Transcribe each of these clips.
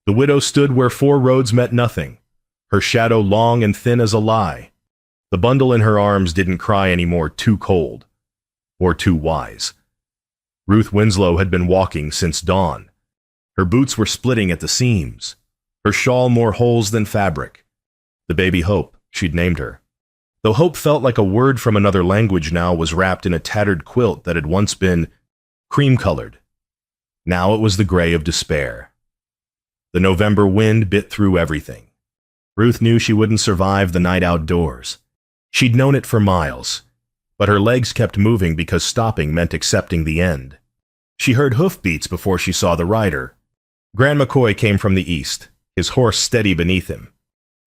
The widow stood where four roads met nothing, her shadow long and thin as a lie. The bundle in her arms didn't cry anymore, too cold, or too wise. Ruth Winslow had been walking since dawn. Her boots were splitting at the seams, her shawl more holes than fabric. The baby Hope, she'd named her. Though Hope felt like a word from another language now, was wrapped in a tattered quilt that had once been cream-colored. Now it was the gray of despair. The November wind bit through everything. Ruth knew she wouldn't survive the night outdoors. She'd known it for miles, but her legs kept moving because stopping meant accepting the end. She heard hoofbeats before she saw the rider. Grant McCoy came from the east, his horse steady beneath him,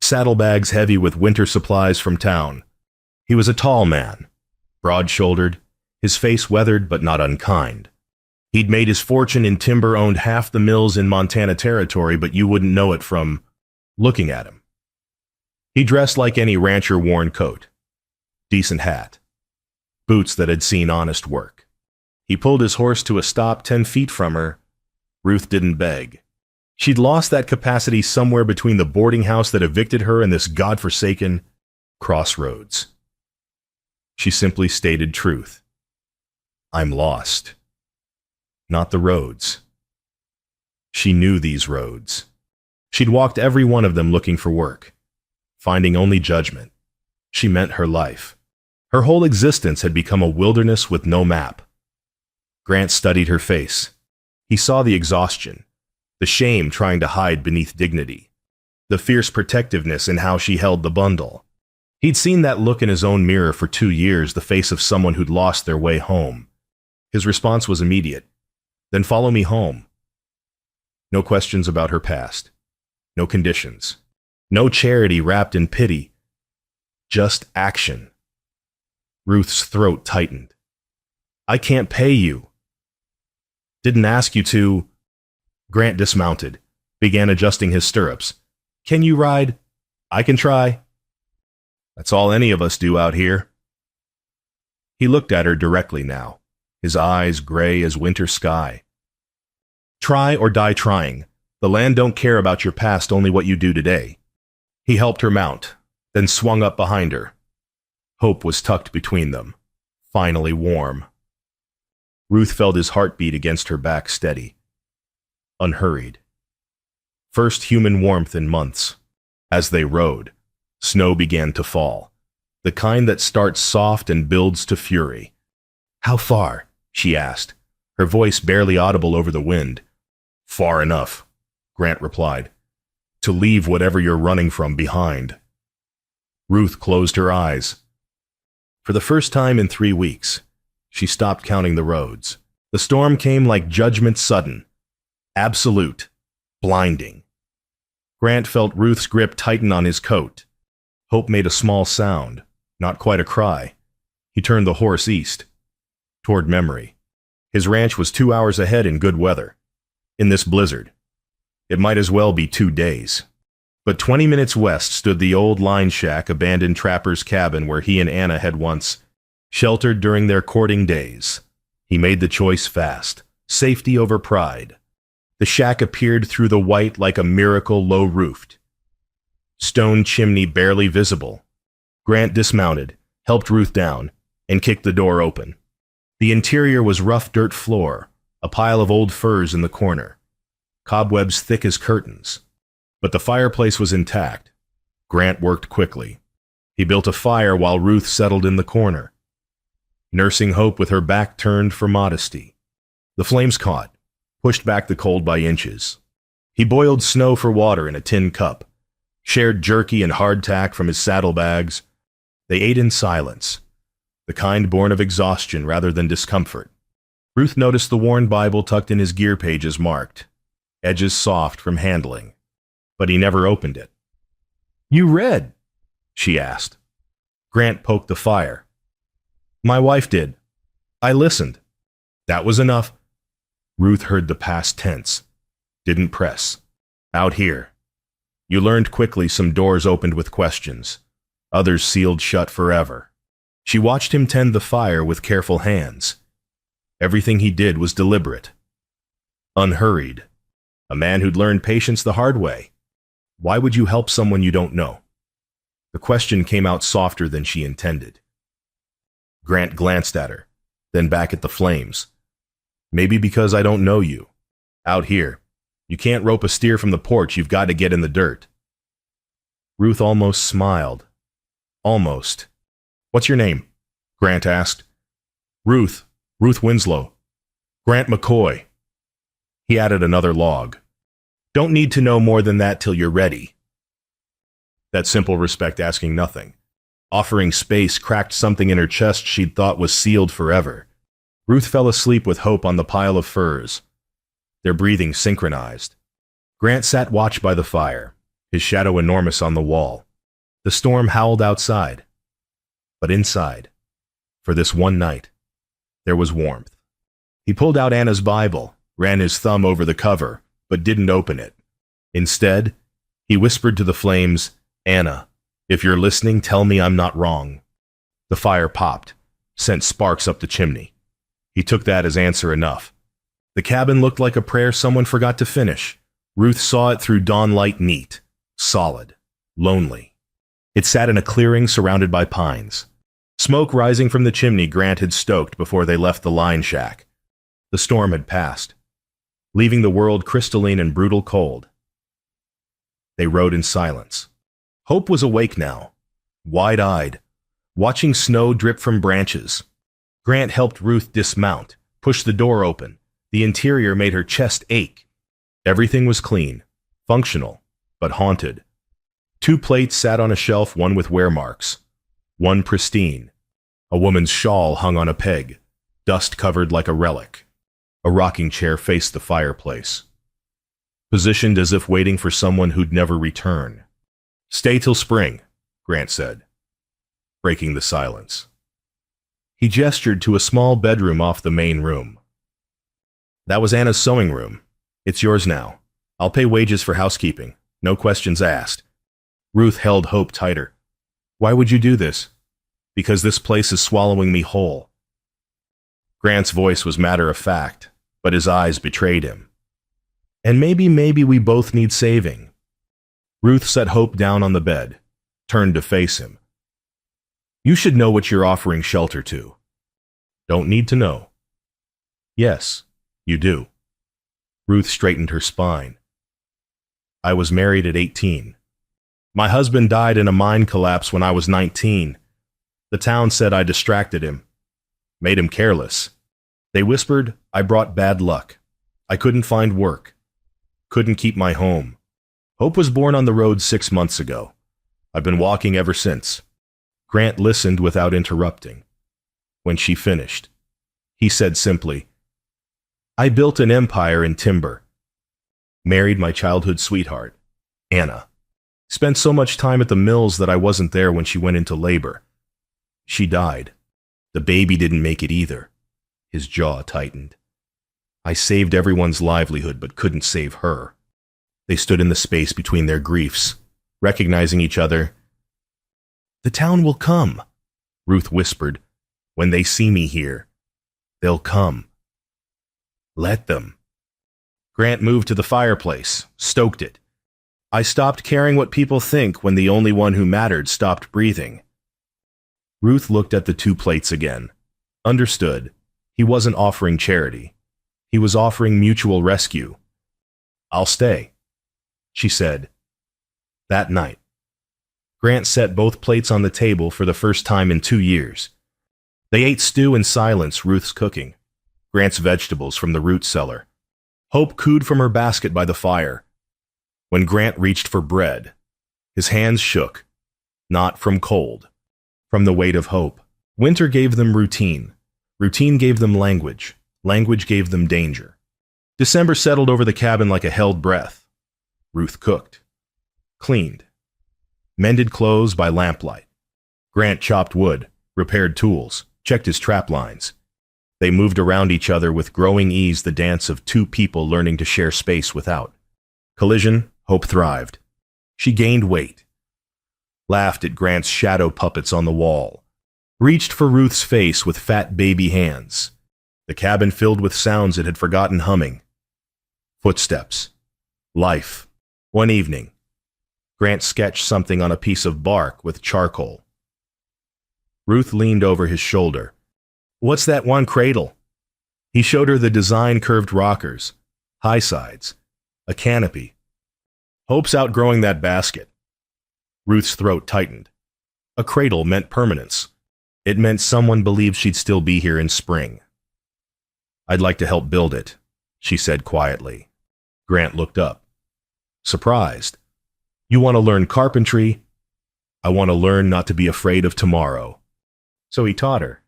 saddlebags heavy with winter supplies from town. He was a tall man, broad-shouldered, his face weathered but not unkind. He'd made his fortune in timber, owned half the mills in Montana Territory, but you wouldn't know it from looking at him. He dressed like any rancher-worn coat, decent hat, boots that had seen honest work. He pulled his horse to a stop 10 feet from her. Ruth didn't beg. She'd lost that capacity somewhere between the boarding house that evicted her and this godforsaken crossroads. She simply stated truth. I'm lost. Not the roads. She knew these roads. She'd walked every one of them looking for work, finding only judgment. She meant her life. Her whole existence had become a wilderness with no map. Grant studied her face. He saw the exhaustion, the shame trying to hide beneath dignity, the fierce protectiveness in how she held the bundle. He'd seen that look in his own mirror for 2 years, the face of someone who'd lost their way home. His response was immediate. Then follow me home. No questions about her past. No conditions. No charity wrapped in pity. Just action. Ruth's throat tightened. I can't pay you. Didn't ask you to. Grant dismounted, began adjusting his stirrups. Can you ride? I can try. That's all any of us do out here. He looked at her directly now, his eyes gray as winter sky. Try or die trying. The land don't care about your past, only what you do today. He helped her mount, then swung up behind her. Hope was tucked between them, finally warm. Ruth felt his heartbeat against her back steady, unhurried. First human warmth in months. As they rode, snow began to fall, the kind that starts soft and builds to fury. How far? She asked, her voice barely audible over the wind. Far enough, Grant replied, to leave whatever you're running from behind. Ruth closed her eyes. For the first time in 3 weeks, she stopped counting the roads. The storm came like judgment sudden, absolute, blinding. Grant felt Ruth's grip tighten on his coat. Hope made a small sound, not quite a cry. He turned the horse east, toward memory. His ranch was 2 hours ahead in good weather. In this blizzard, it might as well be 2 days. But 20 minutes west stood the old line shack, abandoned trapper's cabin where he and Anna had once sheltered during their courting days. He made the choice fast, safety over pride. The shack appeared through the white like a miracle, low-roofed. Stone chimney barely visible. Grant dismounted, helped Ruth down, and kicked the door open. The interior was rough dirt floor, a pile of old furs in the corner, cobwebs thick as curtains. But the fireplace was intact. Grant worked quickly. He built a fire while Ruth settled in the corner, nursing Hope with her back turned for modesty. The flames caught, pushed back the cold by inches. He boiled snow for water in a tin cup, shared jerky and hardtack from his saddlebags. They ate in silence, the kind born of exhaustion rather than discomfort. Ruth noticed the worn Bible tucked in his gear pages marked, edges soft from handling, but he never opened it. You read? She asked. Grant poked the fire. My wife did. I listened. That was enough. Ruth heard the past tense. Didn't press. Out here. You learned quickly some doors opened with questions. Others sealed shut forever. She watched him tend the fire with careful hands. Everything he did was deliberate, unhurried, a man who'd learned patience the hard way. Why would you help someone you don't know? The question came out softer than she intended. Grant glanced at her, then back at the flames. Maybe because I don't know you. Out here, you can't rope a steer from the porch, you've got to get in the dirt. Ruth almost smiled. Almost. What's your name? Grant asked. Ruth Winslow. Grant McCoy. He added another log. Don't need to know more than that till you're ready. That simple respect asking nothing. Offering space cracked something in her chest she'd thought was sealed forever. Ruth fell asleep with Hope on the pile of furs. Their breathing synchronized. Grant sat watch by the fire, his shadow enormous on the wall. The storm howled outside. But inside, for this one night, there was warmth. He pulled out Anna's Bible, ran his thumb over the cover, but didn't open it. Instead, he whispered to the flames, Anna, if you're listening, tell me I'm not wrong. The fire popped, sent sparks up the chimney. He took that as answer enough. The cabin looked like a prayer someone forgot to finish. Ruth saw it through dawnlight neat, solid, lonely. It sat in a clearing surrounded by pines. Smoke rising from the chimney Grant had stoked before they left the line shack. The storm had passed, leaving the world crystalline and brutal cold. They rode in silence. Hope was awake now, wide-eyed, watching snow drip from branches. Grant helped Ruth dismount, pushed the door open. The interior made her chest ache. Everything was clean, functional, but haunted. 2 plates sat on a shelf, one with wear marks, one pristine. A woman's shawl hung on a peg, dust covered like a relic. A rocking chair faced the fireplace, positioned as if waiting for someone who'd never return. Stay till spring, Grant said, breaking the silence. He gestured to a small bedroom off the main room. That was Anna's sewing room. It's yours now. I'll pay wages for housekeeping. No questions asked. Ruth held Hope tighter. Why would you do this? Because this place is swallowing me whole. Grant's voice was matter-of-fact, but his eyes betrayed him. And maybe we both need saving. Ruth set Hope down on the bed, turned to face him. You should know what you're offering shelter to. Don't need to know. Yes, you do. Ruth straightened her spine. I was married at 18. My husband died in a mine collapse when I was 19. The town said I distracted him, made him careless. They whispered I brought bad luck. I couldn't find work. Couldn't keep my home. Hope was born on the road 6 months ago. I've been walking ever since. Grant listened without interrupting. When she finished, he said simply, I built an empire in timber. Married my childhood sweetheart, Anna. Spent so much time at the mills that I wasn't there when she went into labor. She died. The baby didn't make it either. His jaw tightened. I saved everyone's livelihood but couldn't save her. They stood in the space between their griefs, recognizing each other. The town will come, Ruth whispered. When they see me here, they'll come. Let them. Grant moved to the fireplace, stoked it. I stopped caring what people think when the only one who mattered stopped breathing. Ruth looked at the 2 plates again. Understood. He wasn't offering charity. He was offering mutual rescue. I'll stay, she said. That night, Grant set both plates on the table for the first time in 2 years. They ate stew in silence, Ruth's cooking, Grant's vegetables from the root cellar. Hope cooed from her basket by the fire. When Grant reached for bread, his hands shook, not from cold, from the weight of hope. Winter gave them routine. Routine gave them language. Language gave them danger. December settled over the cabin like a held breath. Ruth cooked, cleaned, mended clothes by lamplight. Grant chopped wood, repaired tools, checked his trap lines. They moved around each other with growing ease, the dance of 2 people learning to share space without collision. Hope thrived. She gained weight, laughed at Grant's shadow puppets on the wall, reached for Ruth's face with fat baby hands. The cabin filled with sounds it had forgotten humming. Footsteps, Life. One evening, Grant sketched something on a piece of bark with charcoal. Ruth leaned over his shoulder. "What's that one cradle?" He showed her the design curved rockers, high sides, a canopy. "Hope's outgrowing that basket." Ruth's throat tightened. A cradle meant permanence. It meant someone believed she'd still be here in spring. "I'd like to help build it," she said quietly. Grant looked up, surprised. "You want to learn carpentry?" "I want to learn not to be afraid of tomorrow." So he taught her.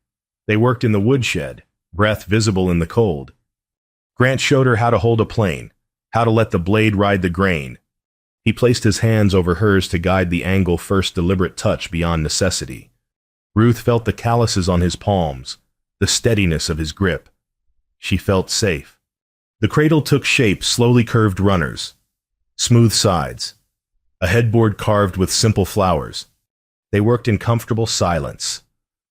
They worked in the woodshed, breath visible in the cold. Grant showed her how to hold a plane, how to let the blade ride the grain. He placed his hands over hers to guide the angle, first deliberate touch beyond necessity. Ruth felt the calluses on his palms, the steadiness of his grip. She felt safe. The cradle took shape, slowly curved runners, smooth sides, a headboard carved with simple flowers. They worked in comfortable silence,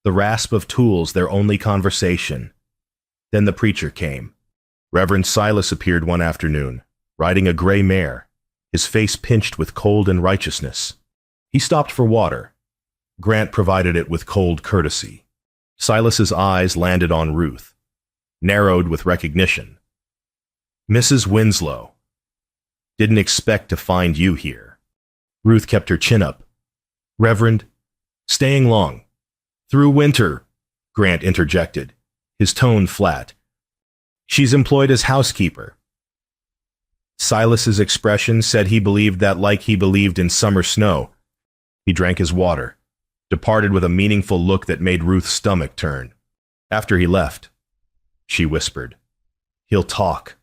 the rasp of tools their only conversation. Then the preacher came. Reverend Silas appeared one afternoon, riding a gray mare, his face pinched with cold and righteousness. He stopped for water. Grant provided it with cold courtesy. Silas's eyes landed on Ruth, narrowed with recognition. "Mrs. Winslow. Didn't expect to find you here." Ruth kept her chin up. "Reverend, staying long." "Through winter," Grant interjected, his tone flat. "She's employed as housekeeper." Silas's expression said he believed that like he believed in summer snow. He drank his water, departed with a meaningful look that made Ruth's stomach turn. After he left, she whispered, "He'll talk."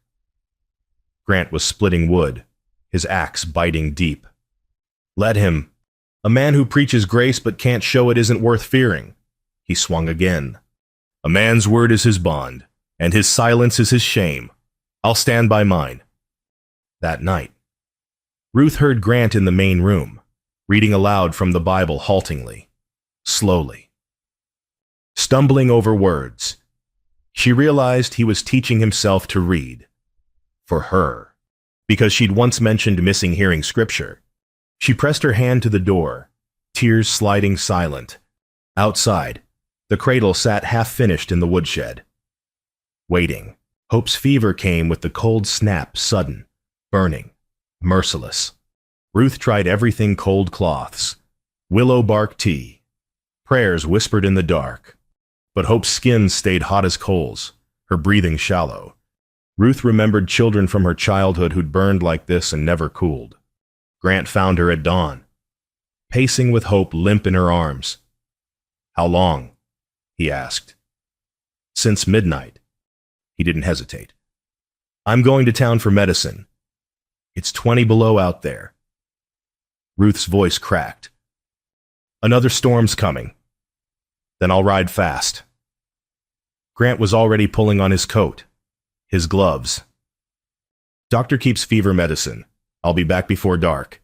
Grant was splitting wood, his axe biting deep. "Let him. A man who preaches grace but can't show it isn't worth fearing." He swung again. "A man's word is his bond, and his silence is his shame. I'll stand by mine." That night, Ruth heard Grant in the main room, reading aloud from the Bible haltingly, slowly, stumbling over words. She realized he was teaching himself to read. For her, because she'd once mentioned missing hearing scripture. She pressed her hand to the door, tears sliding silent. Outside, the cradle sat half-finished in the woodshed. Waiting, Hope's fever came with the cold snap, sudden, burning, merciless. Ruth tried everything: cold cloths, willow bark tea, prayers whispered in the dark. But Hope's skin stayed hot as coals, her breathing shallow. Ruth remembered children from her childhood who'd burned like this and never cooled. Grant found her at dawn, pacing with Hope limp in her arms. "How long?" he asked. "Since midnight." He didn't hesitate. "I'm going to town for medicine. It's 20 below out there." Ruth's voice cracked. "Another storm's coming. Then I'll ride fast." Grant was already pulling on his coat, his gloves. "Doctor keeps fever medicine. I'll be back before dark."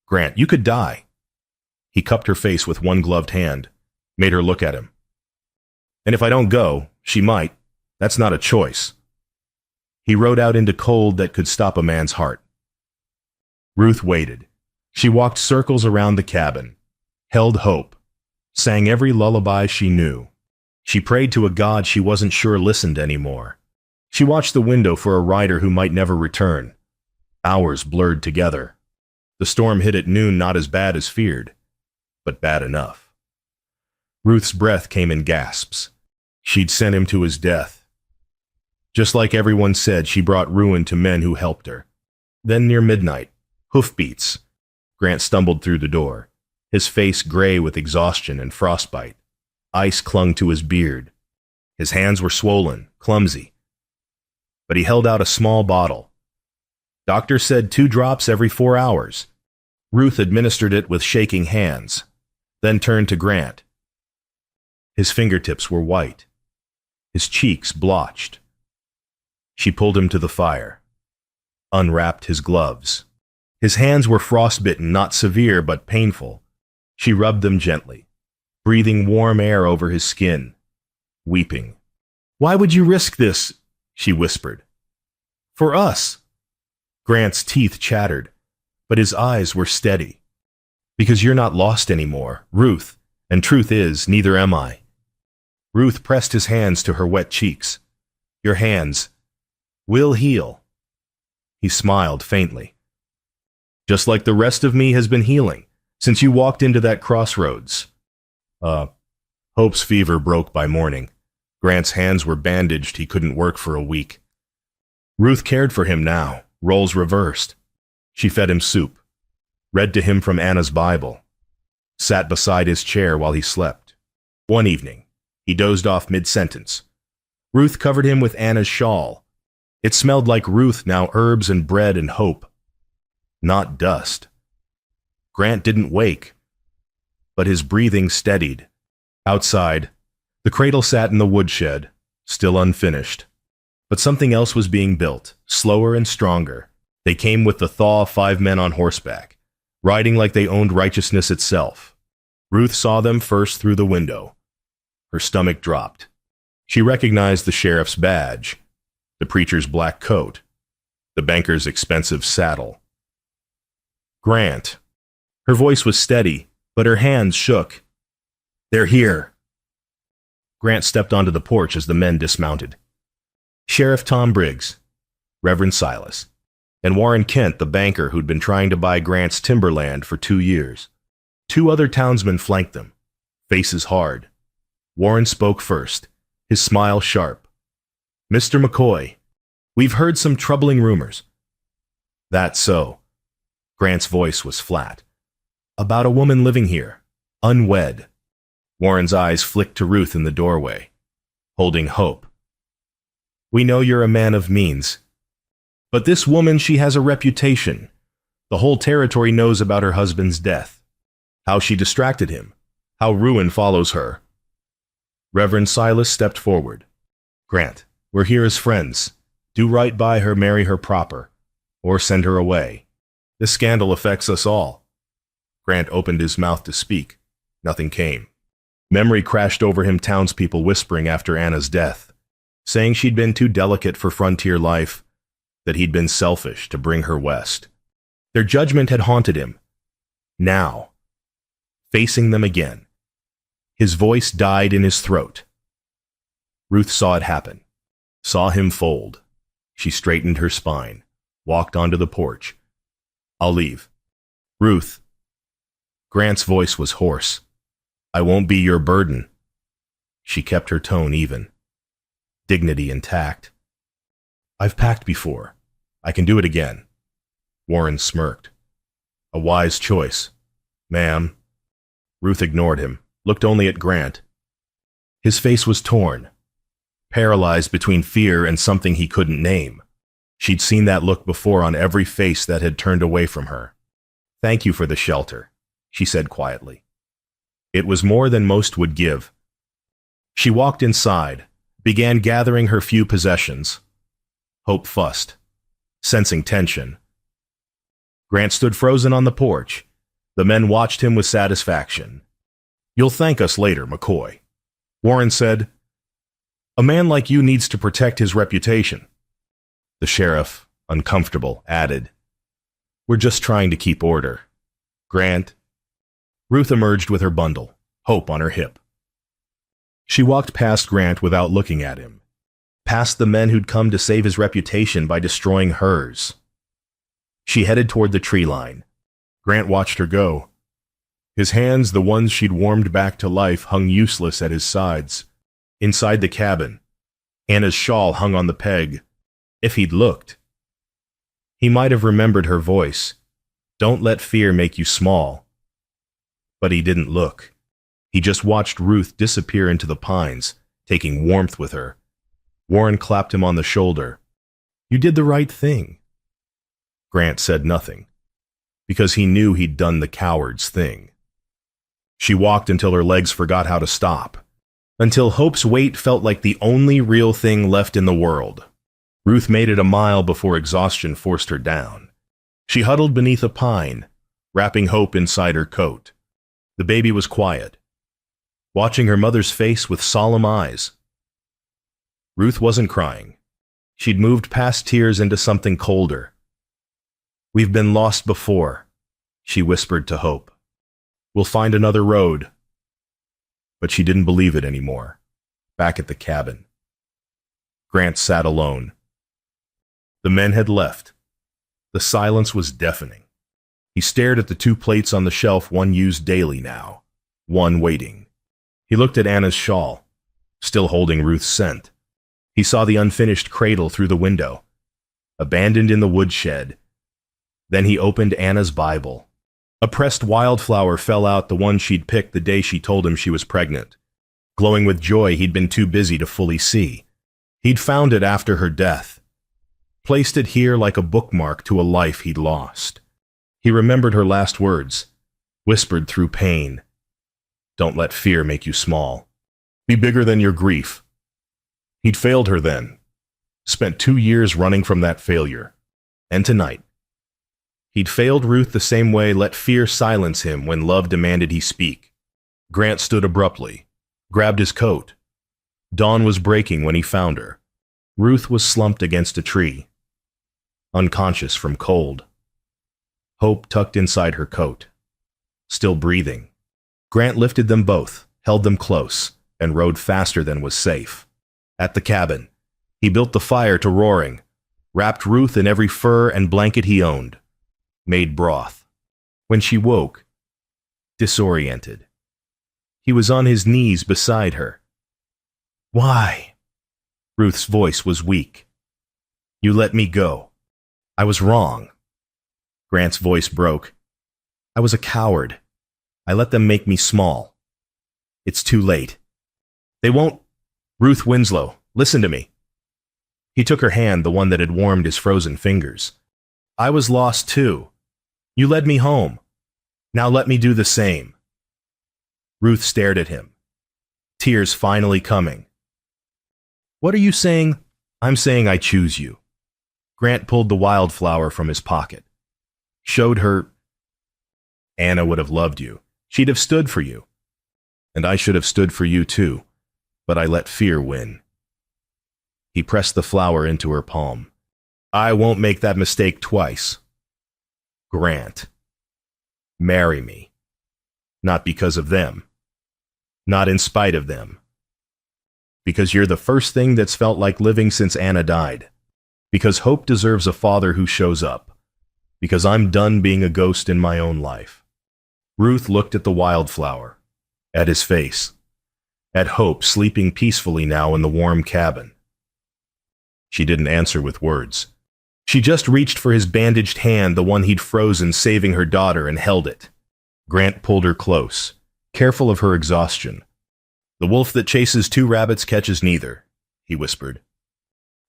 "Grant, you could die." He cupped her face with one gloved hand, made her look at him. "And if I don't go, she might. That's not a choice." He rode out into cold that could stop a man's heart. Ruth waited. She walked circles around the cabin, held Hope, sang every lullaby she knew. She prayed to a God she wasn't sure listened anymore. She watched the window for a rider who might never return. Hours blurred together. The storm hit at noon, not as bad as feared, but bad enough. Ruth's breath came in gasps. She'd sent him to his death. Just like everyone said, she brought ruin to men who helped her. Then near midnight, hoofbeats. Grant stumbled through the door, his face gray with exhaustion and frostbite. Ice clung to his beard. His hands were swollen, clumsy. But he held out a small bottle. Doctor said 2 drops every 4 hours. Ruth administered it with shaking hands, then turned to Grant. His fingertips were white, his cheeks blotched. She pulled him to the fire, unwrapped his gloves. His hands were frostbitten, not severe but painful. She rubbed them gently, breathing warm air over his skin, weeping. "Why would you risk this?" she whispered. "For us." Grant's teeth chattered, but his eyes were steady. Because you're not lost anymore, Ruth, and truth is, neither am I. Ruth pressed his hands to her wet cheeks. Your hands will heal. He smiled faintly. Just like the rest of me has been healing, since you walked into that crossroads. Hope's fever broke by morning. Grant's hands were bandaged, he couldn't work for a week. Ruth cared for him now, roles reversed. She fed him soup, read to him from Anna's Bible, sat beside his chair while he slept. One evening, he dozed off mid-sentence. Ruth covered him with Anna's shawl. It smelled like Ruth now, herbs and bread and hope. Not dust. Grant didn't wake, but his breathing steadied. Outside, the cradle sat in the woodshed, still unfinished. But something else was being built, slower and stronger. They came with the thaw of 5 men on horseback, riding like they owned righteousness itself. Ruth saw them first through the window. Her stomach dropped. She recognized the sheriff's badge, the preacher's black coat, the banker's expensive saddle. Grant. Her voice was steady, but her hands shook. They're here. Grant stepped onto the porch as the men dismounted. Sheriff Tom Briggs, Reverend Silas, and Warren Kent, the banker who'd been trying to buy Grant's timberland for 2 years. 2 other townsmen flanked them, faces hard. Warren spoke first, his smile sharp. Mr. McCoy, we've heard some troubling rumors. That's so. Grant's voice was flat. About a woman living here, unwed. Warren's eyes flicked to Ruth in the doorway, holding hope. We know you're a man of means. But this woman, she has a reputation. The whole territory knows about her husband's death. How she distracted him. How ruin follows her. Reverend Silas stepped forward. Grant, we're here as friends. Do right by her, marry her proper, or send her away. This scandal affects us all. Grant opened his mouth to speak. Nothing came. Memory crashed over him, townspeople whispering after Anna's death, saying she'd been too delicate for frontier life, that he'd been selfish to bring her west. Their judgment had haunted him. Now, facing them again, his voice died in his throat. Ruth saw it happen, saw him fold. She straightened her spine, walked onto the porch. I'll leave. Ruth. Grant's voice was hoarse. I won't be your burden. She kept her tone even, dignity intact. I've packed before. I can do it again. Warren smirked. A wise choice. Ma'am. Ruth ignored him, looked only at Grant. His face was torn, paralyzed between fear and something he couldn't name. She'd seen that look before on every face that had turned away from her. Thank you for the shelter, she said quietly. It was more than most would give. She walked inside, began gathering her few possessions. Hope fussed, sensing tension. Grant stood frozen on the porch. The men watched him with satisfaction. You'll thank us later, McCoy. Warren said, a man like you needs to protect his reputation. The sheriff, uncomfortable, added, we're just trying to keep order. Grant. Ruth emerged with her bundle, Hope on her hip. She walked past Grant without looking at him, past the men who'd come to save his reputation by destroying hers. She headed toward the tree line. Grant watched her go. His hands, the ones she'd warmed back to life, hung useless at his sides. Inside the cabin, Anna's shawl hung on the peg. If he'd looked, he might have remembered her voice. Don't let fear make you small. But he didn't look. He just watched Ruth disappear into the pines, taking warmth with her. Warren clapped him on the shoulder. You did the right thing. Grant said nothing, because he knew he'd done the coward's thing. She walked until her legs forgot how to stop, until Hope's weight felt like the only real thing left in the world. Ruth made it a mile before exhaustion forced her down. She huddled beneath a pine, wrapping Hope inside her coat. The baby was quiet, watching her mother's face with solemn eyes. Ruth wasn't crying. She'd moved past tears into something colder, We've been lost before, she whispered to Hope. We'll find another road. But she didn't believe it anymore. Back at the cabin, Grant sat alone. The men had left. The silence was deafening. He stared at the 2 plates on the shelf, one used daily now, one waiting. He looked at Anna's shawl, still holding Ruth's scent. He saw the unfinished cradle through the window, abandoned in the woodshed. Then he opened Anna's Bible. A pressed wildflower fell out, the one she'd picked the day she told him she was pregnant. Glowing with joy he'd been too busy to fully see. He'd found it after her death, placed it here like a bookmark to a life he'd lost. He remembered her last words, whispered through pain. Don't let fear make you small. Be bigger than your grief. He'd failed her then, spent 2 years running from that failure. And tonight, he'd failed Ruth the same way let fear silence him when love demanded he speak. Grant stood abruptly, grabbed his coat. Dawn was breaking when he found her. Ruth was slumped against a tree, unconscious from cold. Hope tucked inside her coat, still breathing. Grant lifted them both, held them close, and rode faster than was safe. At the cabin, he built the fire to roaring, wrapped Ruth in every fur and blanket he owned, made broth. When she woke, disoriented, he was on his knees beside her. Why? Ruth's voice was weak. You let me go. I was wrong. Grant's voice broke. I was a coward. I let them make me small. It's too late. They won't. Ruth Winslow, listen to me. He took her hand, the one that had warmed his frozen fingers. I was lost too. You led me home. Now let me do the same. Ruth stared at him, tears finally coming. What are you saying? I'm saying I choose you. Grant pulled the wildflower from his pocket, showed her. Anna would have loved you. She'd have stood for you. And I should have stood for you too, but I let fear win. He pressed the flower into her palm. I won't make that mistake twice. Grant, marry me. Not because of them. Not in spite of them. Because you're the first thing that's felt like living since Anna died. Because Hope deserves a father who shows up. Because I'm done being a ghost in my own life. Ruth looked at the wildflower, at his face, at Hope sleeping peacefully now in the warm cabin. She didn't answer with words. She just reached for his bandaged hand, the one he'd frozen saving her daughter, and held it. Grant pulled her close, careful of her exhaustion. The wolf that chases 2 rabbits catches neither, he whispered.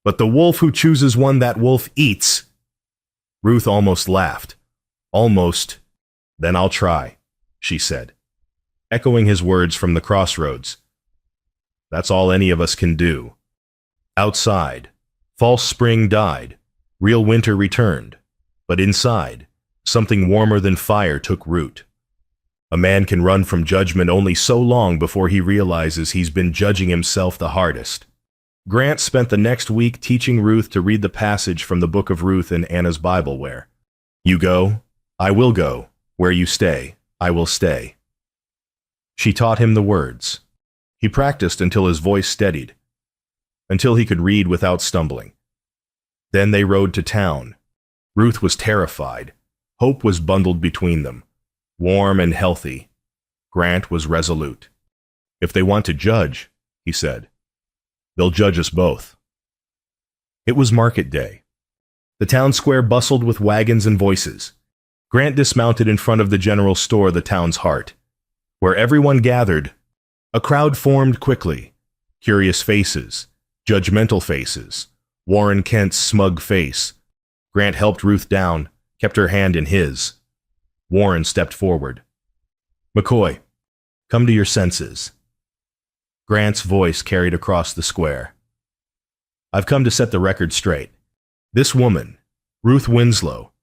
But the wolf who chooses one that wolf eats. Ruth almost laughed. Almost. Then I'll try, she said, echoing his words from the crossroads. That's all any of us can do. Outside, false spring died, real winter returned, but inside, something warmer than fire took root. A man can run from judgment only so long before he realizes he's been judging himself the hardest. Grant spent the next week teaching Ruth to read the passage from the book of Ruth in Anna's Bible where, You go, I will go. Where you stay, I will stay. She taught him the words. He practiced until his voice steadied, until he could read without stumbling. Then they rode to town. Ruth was terrified. Hope was bundled between them, warm and healthy. Grant was resolute. If they want to judge, he said, they'll judge us both. It was market day. The town square bustled with wagons and voices. Grant dismounted in front of the general store, the town's heart. Where everyone gathered, a crowd formed quickly. Curious faces, judgmental faces, Warren Kent's smug face. Grant helped Ruth down, kept her hand in his. Warren stepped forward. McCoy, come to your senses. Grant's voice carried across the square. I've come to set the record straight. This woman, Ruth Winslow,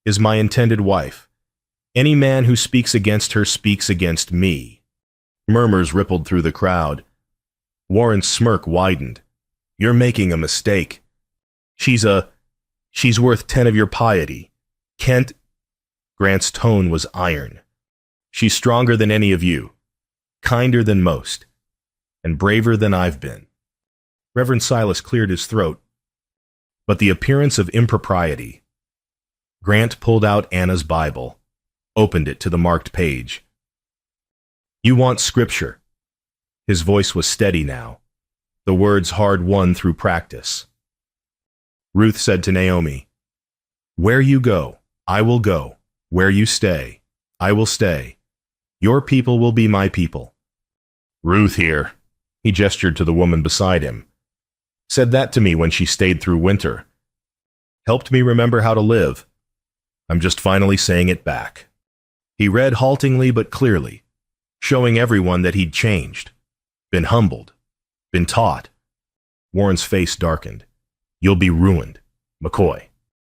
is my intended wife. Any man who speaks against her speaks against me. Murmurs rippled through the crowd. Warren's smirk widened. You're making a mistake. She's worth 10 of your piety. Kent, Grant's tone was iron. She's stronger than any of you, kinder than most, and braver than I've been. Reverend Silas cleared his throat, but the appearance of impropriety. Grant pulled out Anna's Bible, opened it to the marked page. You want scripture. His voice was steady now, the words hard-won through practice. Ruth said to Naomi, Where you go, I will go. Where you stay, I will stay. Your people will be my people. Ruth here, he gestured to the woman beside him, said that to me when she stayed through winter. Helped me remember how to live. I'm just finally saying it back. He read haltingly but clearly, showing everyone that he'd changed, been humbled, been taught. Warren's face darkened. You'll be ruined, McCoy.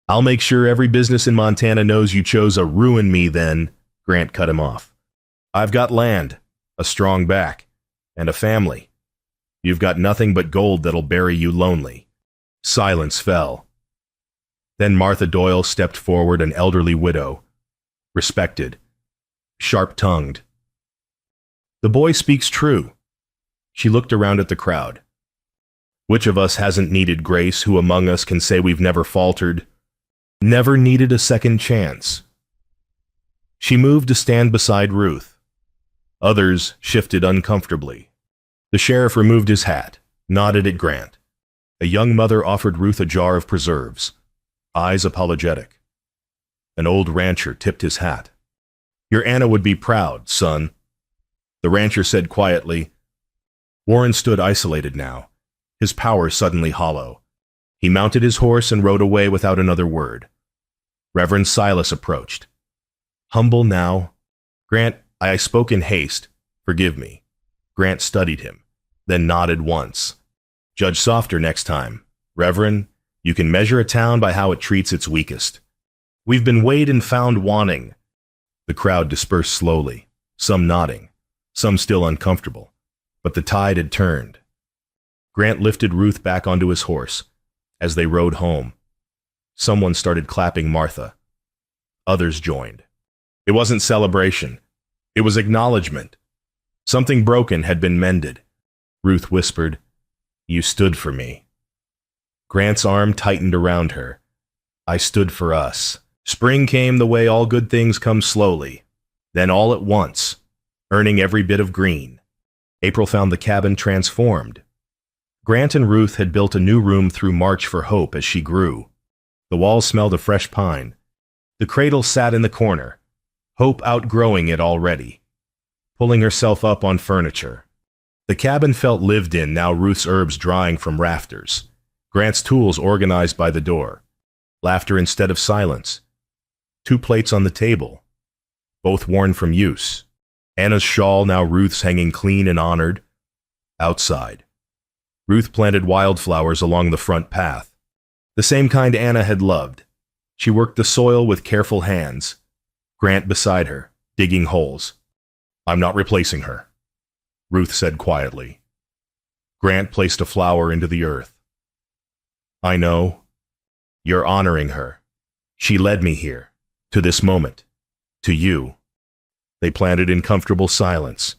I'll make sure every business in Montana knows you chose a ruin me then, Grant cut him off. I've got land, a strong back, and a family. You've got nothing but gold that'll bury you lonely. Silence fell. Then Martha Doyle stepped forward, an elderly widow, respected, sharp-tongued. The boy speaks true. She looked around at the crowd. Which of us hasn't needed grace? Who among us can say we've never faltered, never needed a second chance? She moved to stand beside Ruth. Others shifted uncomfortably. The sheriff removed his hat, nodded at Grant. A young mother offered Ruth a jar of preserves, eyes apologetic. An old rancher tipped his hat. Your Anna would be proud, son. The rancher said quietly. Warren stood isolated now, his power suddenly hollow. He mounted his horse and rode away without another word. Reverend Silas approached. Humble now. Grant, I spoke in haste. Forgive me. Grant studied him, then nodded once. Judge softer next time. Reverend, you can measure a town by how it treats its weakest. We've been weighed and found wanting. The crowd dispersed slowly, some nodding, some still uncomfortable, but the tide had turned. Grant lifted Ruth back onto his horse. As they rode home, someone started clapping Martha. Others joined. It wasn't celebration. It was acknowledgement. Something broken had been mended. Ruth whispered, You stood for me. Grant's arm tightened around her. I stood for us. Spring came the way all good things come slowly, then all at once, earning every bit of green. April found the cabin transformed. Grant and Ruth had built a new room through March for Hope as she grew. The walls smelled of fresh pine. The cradle sat in the corner, Hope outgrowing it already, pulling herself up on furniture. The cabin felt lived in, now Ruth's herbs drying from rafters, Grant's tools organized by the door, laughter instead of silence. 2 plates on the table, both worn from use. Anna's shawl, now Ruth's, hanging clean and honored. Outside, Ruth planted wildflowers along the front path, the same kind Anna had loved. She worked the soil with careful hands. Grant beside her, digging holes. I'm not replacing her, Ruth said quietly. Grant placed a flower into the earth. I know. You're honoring her. She led me here, to this moment, to you. They planted in comfortable silence,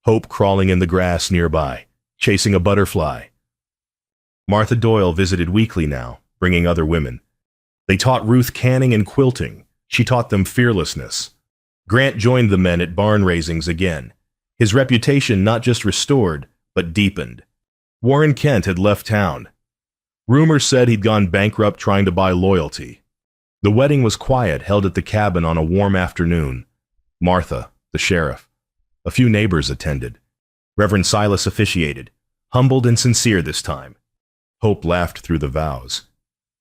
Hope crawling in the grass nearby, chasing a butterfly. Martha Doyle visited weekly now, bringing other women. They taught Ruth canning and quilting. She taught them fearlessness. Grant joined the men at barn raisings again, his reputation not just restored, but deepened. Warren Kent had left town. Rumors said he'd gone bankrupt trying to buy loyalty. The wedding was quiet, held at the cabin on a warm afternoon. Martha, the sheriff, a few neighbors attended. Reverend Silas officiated, humbled and sincere this time. Hope laughed through the vows,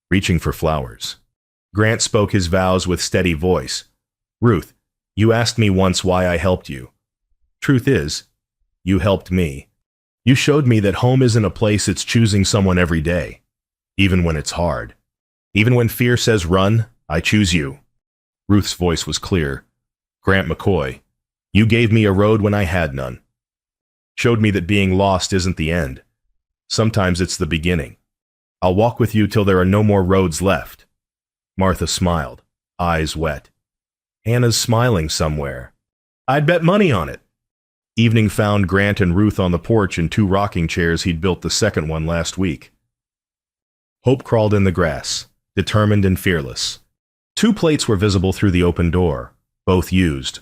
reaching for flowers. Grant spoke his vows with steady voice. Ruth, you asked me once why I helped you. Truth is, you helped me. You showed me that home isn't a place, it's choosing someone every day, even when it's hard. Even when fear says run, I choose you. Ruth's voice was clear. Grant McCoy, you gave me a road when I had none. Showed me that being lost isn't the end. Sometimes it's the beginning. I'll walk with you till there are no more roads left. Martha smiled, eyes wet. Hannah's smiling somewhere. I'd bet money on it. Evening found Grant and Ruth on the porch in 2 rocking chairs he'd built the second one last week. Hope crawled in the grass, determined and fearless. 2 plates were visible through the open door, both used,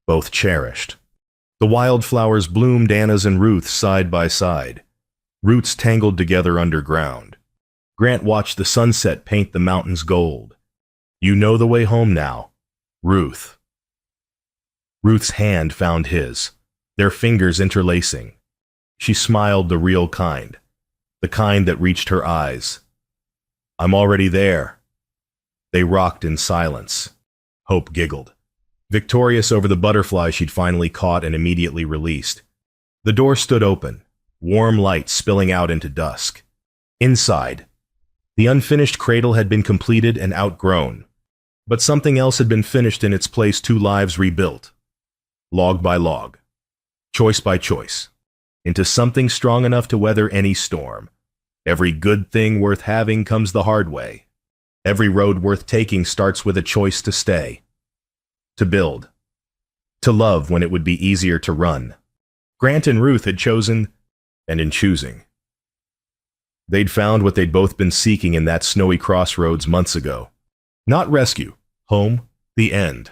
both cherished. The wildflowers bloomed Anna's and Ruth's side by side, roots tangled together underground. Grant watched the sunset paint the mountains gold. You know the way home now, Ruth. Ruth's hand found his, their fingers interlacing. She smiled the real kind, the kind that reached her eyes. I'm already there. They rocked in silence. Hope giggled, victorious over the butterfly she'd finally caught and immediately released. The door stood open, warm light spilling out into dusk. Inside, the unfinished cradle had been completed and outgrown, but something else had been finished in its place, 2 lives rebuilt, log by log, choice by choice, into something strong enough to weather any storm. Every good thing worth having comes the hard way. Every road worth taking starts with a choice to stay, to build, to love when it would be easier to run. Grant and Ruth had chosen, and in choosing, they'd found what they'd both been seeking in that snowy crossroads months ago. Not rescue, home, the end.